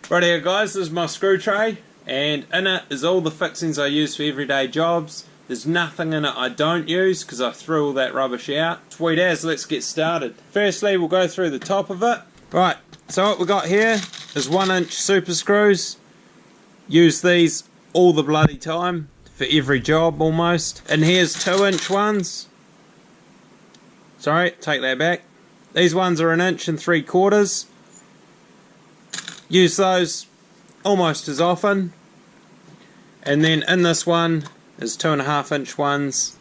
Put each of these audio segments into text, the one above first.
Rightio guys, this is my screw tray, and in it is all the fixings I use for everyday jobs. There's nothing in it I don't use because I threw all that rubbish out. Sweet as, let's get started. Firstly, we'll go through the top of it. Right, so what we got here is 1-inch super screws. Use these all the bloody time for every job almost. And here's 2-inch ones. Sorry, take that back. These ones are 1 3/4 inches. Use those almost as often. And then in this one is 2.5-inch ones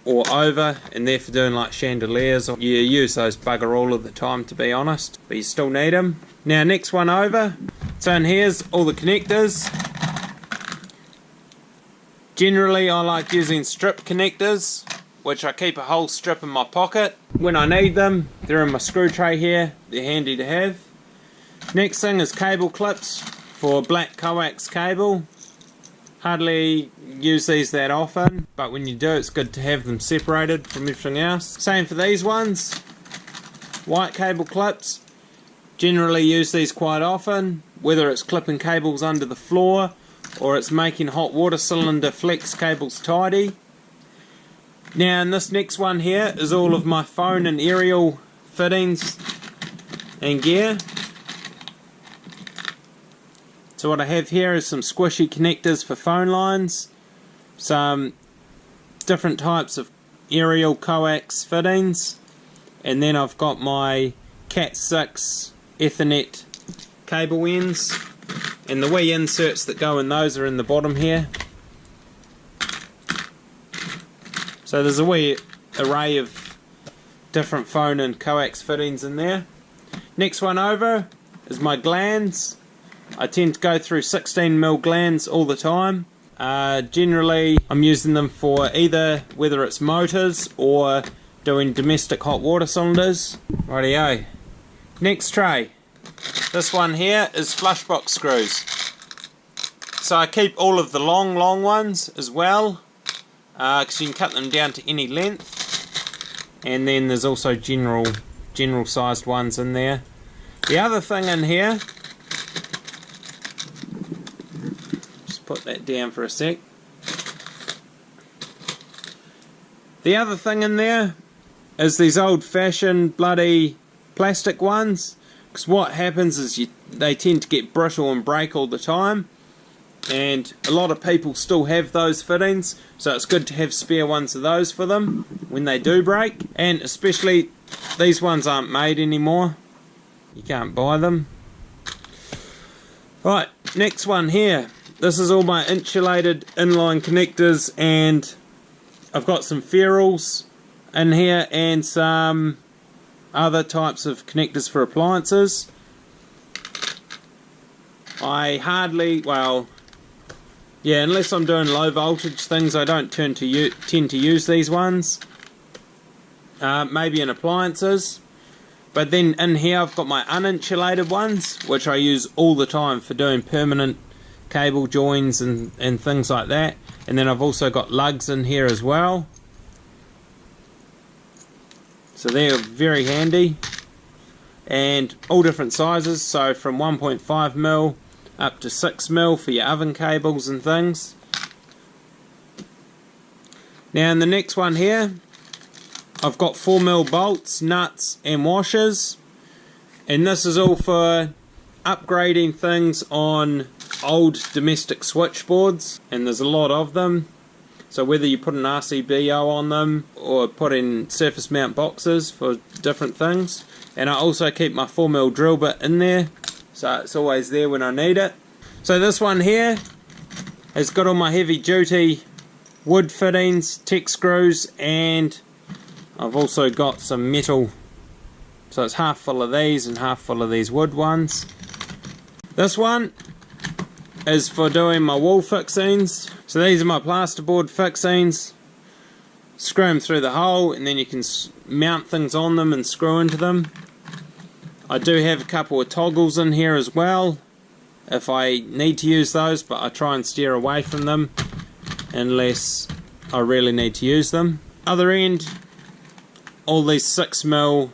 or over, and they're for doing like chandeliers. You use those bugger all of the time, to be honest, but you still need them. Now next one over, so in here's all the connectors. Generally I like using strip connectors, which I keep a whole strip in my pocket. When I need them, they're in my screw tray here, they're handy to have. Next thing is cable clips for black coax cable. Hardly use these that often, but when you do, it's good to have them separated from everything else. Same for these ones, white cable clips. Generally use these quite often, whether it's clipping cables under the floor or it's making hot water cylinder flex cables tidy. Now in this next one here is all of my phone and aerial fittings and gear. So what I have here is some squishy connectors for phone lines, some different types of aerial coax fittings, and then I've got my Cat 6 Ethernet cable ends, and the wee inserts that go in those are in the bottom here. So there's a wee array of different phone and coax fittings in there. Next one over is my Glands. I tend to go through 16mm Glands all the time. Generally I'm using them for either whether it's motors or doing domestic hot water cylinders. Rightio. Next tray. This one here is flush box screws. So I keep all of the long ones as well, because you can cut them down to any length. And then there's also general sized ones in there. The other thing in here, put that down for a sec. The other thing in there is these old-fashioned bloody plastic ones, because what happens is they tend to get brittle and break all the time, and a lot of people still have those fittings, so it's good to have spare ones of those for them when they do break. And especially these ones aren't made anymore, you can't buy them. Right, next one here. This is all my insulated inline connectors, and I've got some ferrules in here and some other types of connectors for appliances. I hardly, well, yeah, unless I'm doing low voltage things, I don't tend to use these ones. Maybe in appliances. But then in here I've got my uninsulated ones, which I use all the time for doing permanent cable joins and things like that. And then I've also got lugs in here as well, so they're very handy, and all different sizes, so from 1.5mm up to 6mm for your oven cables and things. Now in the next one here I've got 4mm bolts, nuts and washers, and this is all for upgrading things on old domestic switchboards, and there's a lot of them, so whether you put an RCBO on them or put in surface mount boxes for different things. And I also keep my 4mm drill bit in there, so it's always there when I need it. So this one here has got all my heavy duty wood fittings, tech screws, and I've also got some metal, so it's half full of these and half full of these wood ones. This one is for doing my wall fixings. So these are my plasterboard fixings. Screw them through the hole, and then you can mount things on them and screw into them. I do have a couple of toggles in here as well if I need to use those, but I try and steer away from them unless I really need to use them. Other end, all these 6mm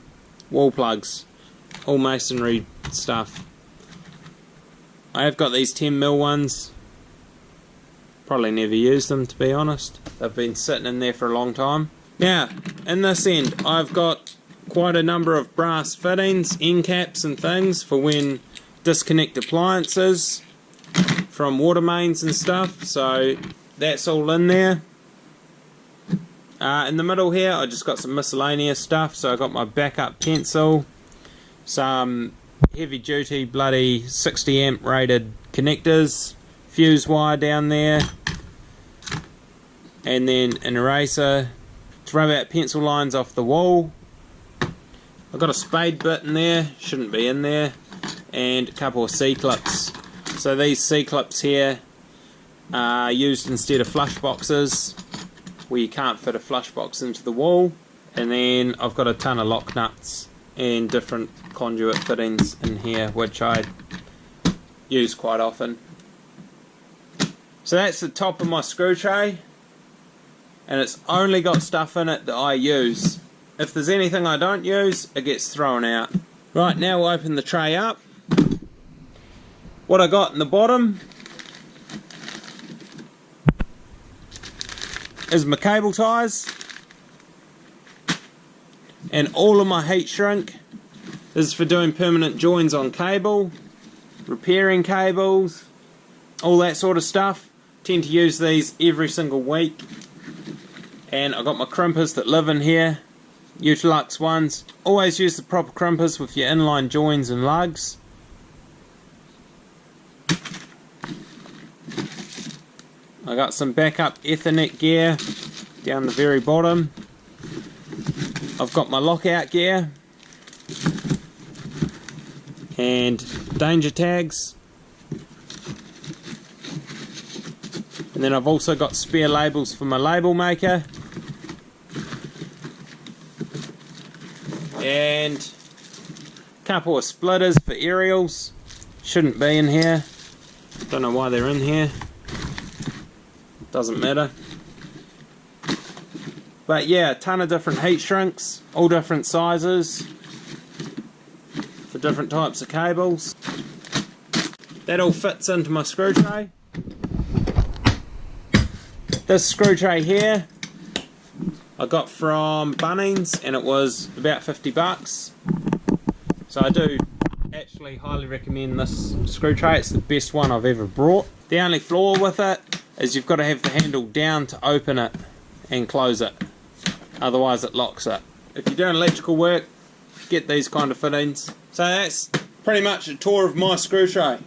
wall plugs, all masonry stuff. I have got these 10mm ones. Probably never used them, to be honest. They've been sitting in there for a long time. Now, in this end, I've got quite a number of brass fittings, end caps and things for when disconnect appliances from water mains and stuff. So that's all in there. In the middle here, I just got some miscellaneous stuff. So I got my backup pencil, some heavy duty bloody 60 amp rated connectors, fuse wire down there, and then an eraser to rub out pencil lines off the wall. I've got a spade bit in there, shouldn't be in there, and a couple of C-clips. So these C-clips here are used instead of flush boxes where you can't fit a flush box into the wall. And then I've got a ton of lock nuts and different conduit fittings in here which I use quite often. So that's the top of my screw tray, and it's only got stuff in it that I use. If there's anything I don't use, it gets thrown out. Right, now we'll open the tray up. What I got in the bottom is my cable ties and all of my heat shrink. This is for doing permanent joins on cable, repairing cables, all that sort of stuff. Tend to use these every single week. And I've got my crimpers that live in here, Utilux ones. Always use the proper crimpers with your inline joins and lugs. I got some backup Ethernet gear down the very bottom. I've got my lockout gear and danger tags. And then I've also got spare labels for my label maker. And a couple of splitters for aerials. Shouldn't be in here. Don't know why they're in here. Doesn't matter. But yeah, a ton of different heat shrinks, all different sizes for different types of cables. That all fits into my screw tray. This screw tray here I got from Bunnings and it was about 50 bucks. So I do actually highly recommend this screw tray. It's the best one I've ever brought. The only flaw with it is you've got to have the handle down to open it and close it. Otherwise it locks it. If you're doing electrical work, get these kind of fittings. So that's pretty much a tour of my screw tray.